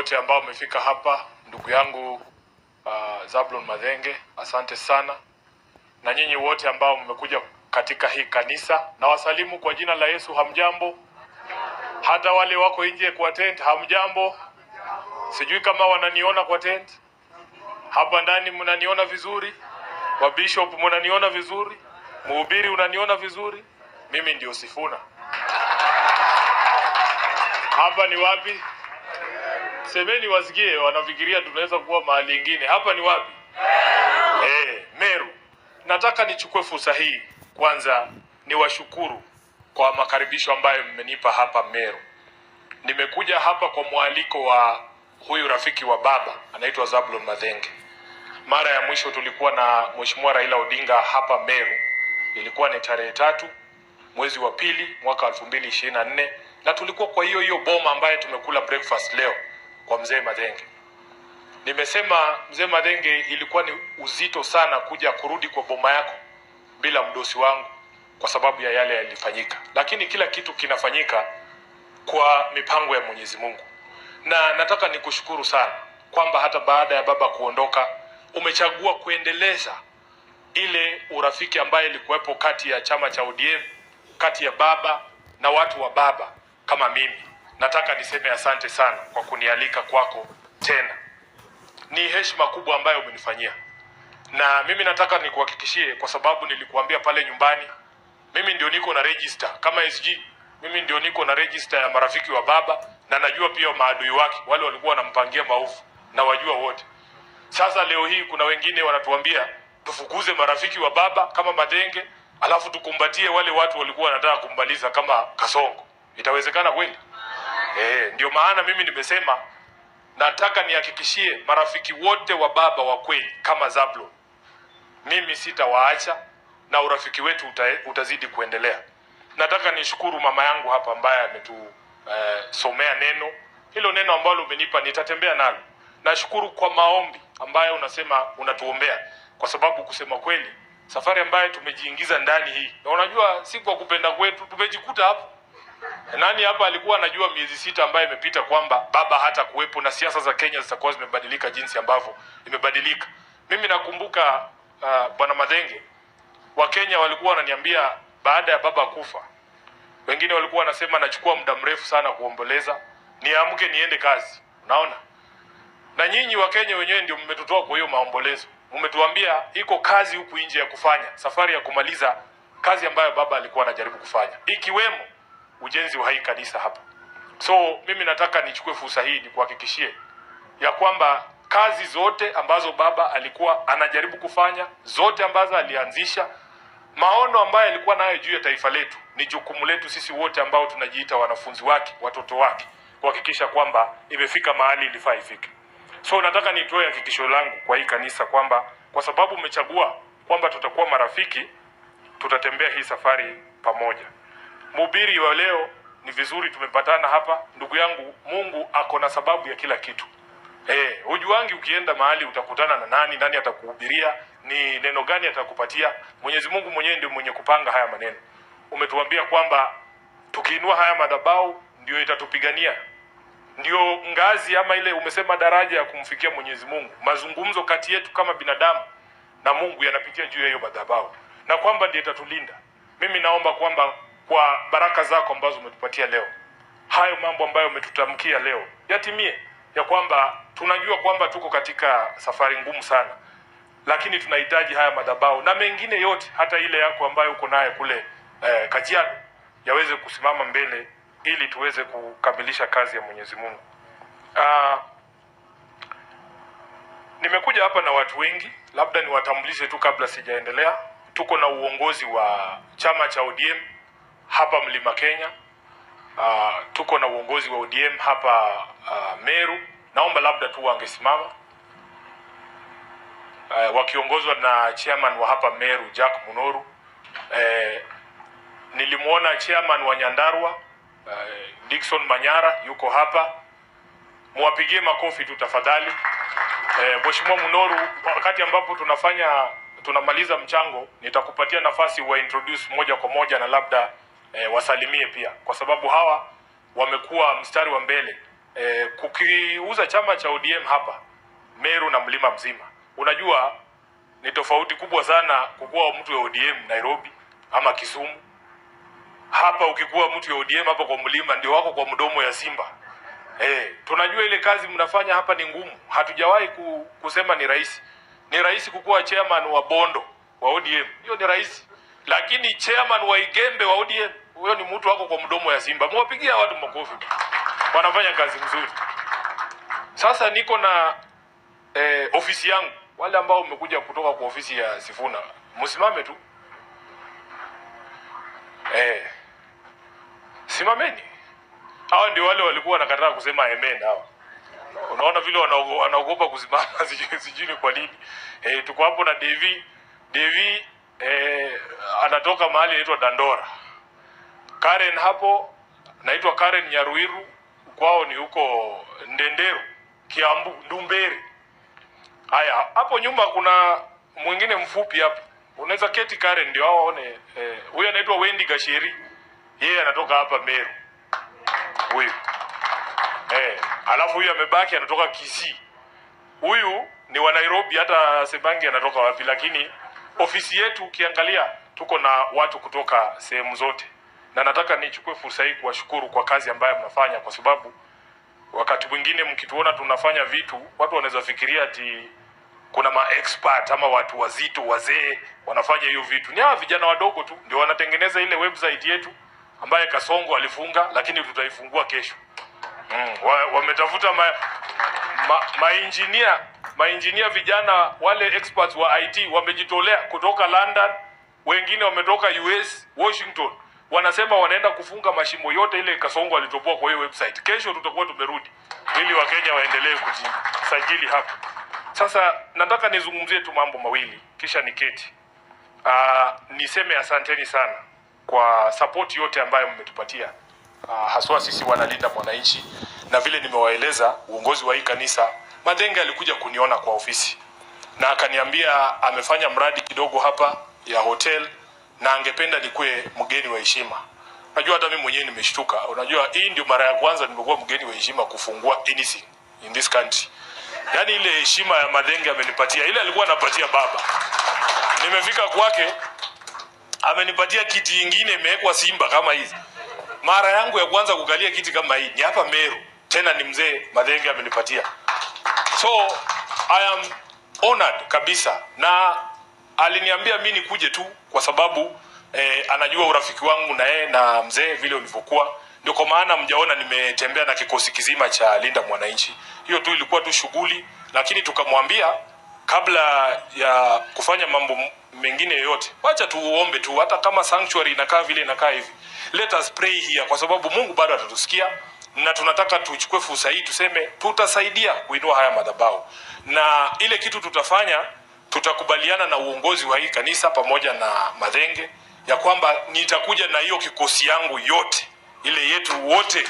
wote ambao wamefika hapa, ndugu yangu Zablon Madhenge, asante sana. Na nyinyi wote ambao mmekuja katika hii kanisa, na wasalimu kwa jina la Yesu, hamjambo. Hata wale wako nje kwa tent, hamjambo. Sijui kama wananiona kwa tent. Hapa ndani mnaniona vizuri? Wa bishop mnaniona vizuri? Mhubiri unaniona vizuri? Mimi ndio Sifuna. Hapa ni wapi? Semeni wasikie, wanafikiria tunaweza kuwa mahali ingine. Hapa ni wapi? Meru. Nataka nichukue fursa hii kwanza niwashukuru kwa makaribisho ambayo mmenipa hapa Meru. Nimekuja hapa kwa mwaliko wa huyu rafiki wa baba, anaitwa Zablon Madhenge. Mara ya mwisho tulikuwa na Mheshimiwa Raila Odinga hapa Meru. Ilikuwa ni tarehe 3 mwezi wa pili mwaka 2024, na tulikuwa kwa hiyo boma ambaye tumekula breakfast leo kwa mzee Madhenge. Nimesema mzee Madhenge, ilikuwa ni uzito sana kuja kurudi kwa boma yako bila mdosi wangu kwa sababu ya yale yalifanyika. Lakini kila kitu kinafanyika kwa mipango ya Mwenyezi Mungu. Na nataka nikushukuru sana kwamba hata baada ya baba kuondoka umechagua kuendeleza ile urafiki ambaye ilikuwepo kati ya chama cha ODM, kati ya baba na watu wa baba kama mimi. Nataka niseme asante sana kwa kunialika kwako tena. Ni heshima kubwa ambayo umenifanyia. Na mimi nataka nikuhakikishie, kwa sababu nilikuambia pale nyumbani, mimi ndio niko na register kama SG. Mimi ndio niko na register ya marafiki wa baba, na najua pia maadui wake, wale walikuwa wanampangia maovu, na wajua wote. Sasa leo hii kuna wengine wanatuambia tufukuze marafiki wa baba kama Madhenge, alafu tukumbatie wale watu walikuwa wanataka kumbaliza kama Kasongo. Itawezekana kweli? Ndio maana mimi nimesema nataka nihakikishie marafiki wote wa baba wa kweli kama Zablon, mimi sitawaacha na urafiki wetu utazidi kuendelea. Nataka nishukuru mama yangu hapa ambaye ametusomea neno. Hilo neno ambalo umenipa nitatembea nalo. Nashukuru kwa maombi ambayo unasema unatuombea, kwa sababu kusema kweli safari ambayo tumejiingiza ndani hii, na unajua si kwa kupenda kwetu tumejikuta hapa. Nani hapa alikuwa anajua miezi 6 ambayo imepita kwamba baba hata kuwepo na siasa za Kenya zitakuwa zimebadilika jinsi ambavyo imebadilika? Mimi nakumbuka bwana Madhenge, wa Kenya walikuwa wananiambia baada ya baba kufa, wengine walikuwa wanasema nachukua muda mrefu sana kuomboleza, niamke niende kazi. Unaona? Na nyinyi wa Kenya wenyewe ndio mmetutoa kwa hiyo maombolezo. Mmetuambia iko kazi huku nje ya kufanya, safari ya kumaliza kazi ambayo baba alikuwa anajaribu kufanya, ikiwemo ujenzi wa hii kanisa hapa. So mimi nataka nichukue fursa hii nikuhakikishie ya kwamba kazi zote ambazo baba alikuwa anajaribu kufanya, zote ambazo alianzisha, maono ambayo alikuwa nayo juu ya taifa letu, ni jukumu letu sisi wote ambao tunajiita wanafunzi wake, watoto wake, kuhakikisha kwamba imefika mahali ilifaa ifike. So nataka nitoe hakikisho langu kwa hii kanisa kwamba kwa sababu umechagua kwamba tutakuwa marafiki, tutatembea hii safari pamoja. Mhubiri wa leo, ni vizuri tumepatana hapa. Ndugu yangu, Mungu ako na sababu ya kila kitu. Hujuangi ukienda mahali utakutana na nani atakuhubiria, ni neno gani atakupatia. Mwenyezi Mungu mwenyewe ndio mwenye kupanga haya maneno. Umetuambia kwamba tukiinua haya madhabahu ndio itatupigania. Ndio ngazi ama ile umesema daraja ya kumfikia Mwenyezi Mungu. Mazungumzo kati yetu kama binadamu na Mungu yanapitia juu ya hiyo madhabahu, na kwamba ndiye itatulinda. Mimi naomba kwamba kwa baraka zako ambazo umetupatia leo, hayo mambo ambayo umetutamkia leo yatimie, ya kwamba tunajua kwamba tuko katika safari ngumu sana, lakini tunahitaji haya madhabahu na mengine yote, hata ile yako ambayo uko naye kule Kajiado, yaweze kusimama mbele ili tuweze kukamilisha kazi ya Mwenyezi Mungu. Nimekuja hapa na watu wengi, labda niwatambulishe tu kabla sijaendelea. Tuko na uongozi wa chama cha ODM hapa Mlima Kenya. Tuko na uongozi wa ODM hapa Meru. Naomba labda tu wangesimama. Wakiongozwa na chairman wa hapa Meru, Jack Munoru. Nilimuona chairman wa Nyandarua, Dickson Manyara, yuko hapa. Muwapigie makofi tu tafadhali. Mheshimiwa Munoru, wakati ambapo tunamaliza mchango, nitakupatia nafasi wa introduce moja kwa moja, na labda wasalimie pia, kwa sababu hawa wamekuwa mstari wa mbele kukiuza chama cha ODM hapa Meru na mlima mzima, unajua ni tofauti kubwa sana kukuwa mtu wa ODM Nairobi ama Kisumu. Hapa ukikuwa mtu wa ODM hapa kwa mlima ndio wako kwa mdomo ya simba. Tunajua ile kazi mnafanya hapa ni ngumu. Hatujawahi kusema ni rahisi. Ni rahisi kukuwa chairman wa Bondo wa ODM. Hiyo ni rahisi. Lakini chairman wa Igembe wa ODM, huyo ni mtu wako kwa mdomo ya simba. Mwapigia watu makofi. Wanafanya kazi nzuri. Sasa niko na ofisi yangu. Wale ambao umekuja kutoka kwa ofisi ya Sifuna, msimame tu. Simameni. Hawa ndio wale walikuwa wanakataa kusema amen hawa. Unaona vile wanaogopa kusimama sijui kwa nini. Tuko hapo na Devi anatoka mahali inaitwa Dandora. Karen hapo naitwa Karen Nyaruiru, kwao ni huko Ndenderu, Kiambu, Ndumberi. Haya, hapo nyuma kuna mwingine mfupi hapo. Unaweza keti Karen ndio hao waone. Huyu anaitwa Wendy Gasheri. Yeye anatoka hapa Meru. Huyu. Alafu huyu amebaki anatoka Kisii. Huyu ni wa Nairobi, hata Sebangi anatoka wapi, lakini ofisi yetu ukiangalia tuko na watu kutoka sehemu zote. Na nataka nichukue fursa hii kuwashukuru kwa kazi ambayo mnafanya, kwa sababu wakati mwingine mkituona tunafanya vitu watu wanaweza fikiria ati kuna ma-expert ama watu wazito wazee wanafanya hiyo vitu. Ni hawa vijana wadogo tu ndio wanatengeneza ile website yetu ambaye Kasongo alifunga, lakini tutaifungua kesho. Wametafuta ma-engineer vijana wale experts wa IT wamejitolea kutoka London, wengine wametoka US, Washington. Wanasema wanaenda kufunga mashimo yote ile Kasongo alitoboa kwa hiyo website. Kesho tutakuwa tumerudi ili Wakenya waendelee kujisajili hapa. Sasa nataka nizungumzie tu mambo mawili kisha niketi. Niseme asanteni sana kwa support yote ambayo mmetupatia. Haswa sisi wanalinda mwananchi, na vile nimewaeleza uongozi wa hii kanisa, Madenge alikuja kuniona kwa ofisi na akaniambia amefanya mradi kidogo hapa ya hotel na angependa nikuwe mgeni wa heshima. Unajua hata mimi mwenyewe nimeshtuka. Unajua hii ndio mara ya kwanza nimekuwa mgeni wa heshima kufungua anything in this country. Yaani ile heshima ya Madenge amenipatia, ile alikuwa anapatia baba. Nimefika kwake amenipatia kiti kingine imewekwa simba kama hizi. Mara yangu ya kwanza kukalia kiti kama hii ni hapa Meru. Tena ni mzee Madenge amenipatia. So I am honored kabisa, na aliniambia mimi nikuje tu kwa sababu anajua urafiki wangu na yeye na mzee vile ulivyokuwa. Ndio kwa maana mjaona nimetembea na kikosi kizima cha Linda Mwananchi. Hiyo tu ilikuwa tu shughuli, lakini tukamwambia kabla ya kufanya mambo mengine yote, wacha tuombe tu, hata kama sanctuary inakaa vile inakaa hivi. Let us pray here, kwa sababu Mungu bado atatusikia, na tunataka tuchukue fursa hii tuseme tutasaidia kuinua haya madhabahu. Na ile kitu tutafanya, tutakubaliana na uongozi wa hii kanisa pamoja na Madenge ya kwamba nitakuja na hiyo kikosi yangu yote ile yetu wote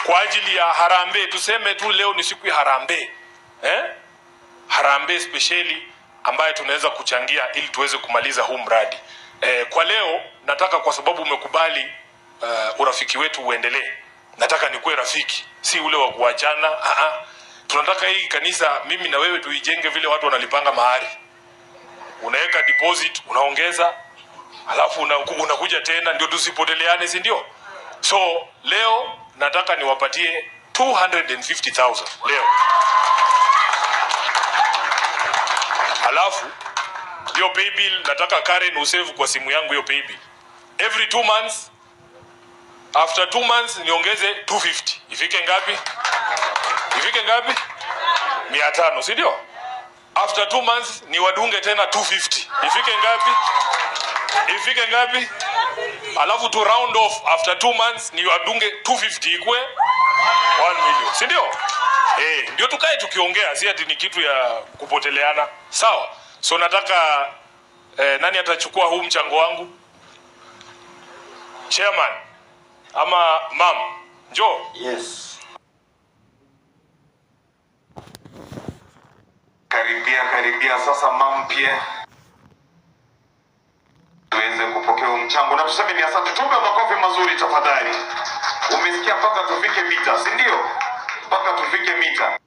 kwa ajili ya harambee. Tuseme tu leo ni siku ya harambee, harambee speciali ambaye tunaweza kuchangia ili tuweze kumaliza huu mradi. Kwa leo nataka, kwa sababu umekubali urafiki wetu uendelee, nataka nikuwe rafiki, si ule wa kuachana. Tunataka hii kanisa mimi na wewe tuijenge vile watu wanalipanga mahari. Unaweka deposit, unaongeza, alafu unakuja tena, ndio tusipoteleane, si ndio? So leo nataka niwapatie 250,000 leo. Alafu hiyo pay bill nataka Karen usave kwa simu yangu hiyo pay bill. Every 2 months, after 2 months niongeze 250. Ifike ngapi? Ifike ngapi? 500, si ndio? After 2 months ni wadunge tena 250. Ifike ngapi? Ifike ngapi? Alafu to round off after 2 months ni wadunge 250 ikue 1 million. Si ndio? Ndio tukae tukiongea, si ati ni kitu ya kupoteleana. Sawa? So nataka nani atachukua huu mchango wangu? Chairman ama mam? Njoo. Yes. Karibia sasa mam pia tuweze kupokea mchango, na tuseme ni asante. Tupe makofi mazuri tafadhali. Umesikia, mpaka tufike mita, si ndio? Mpaka tufike mita.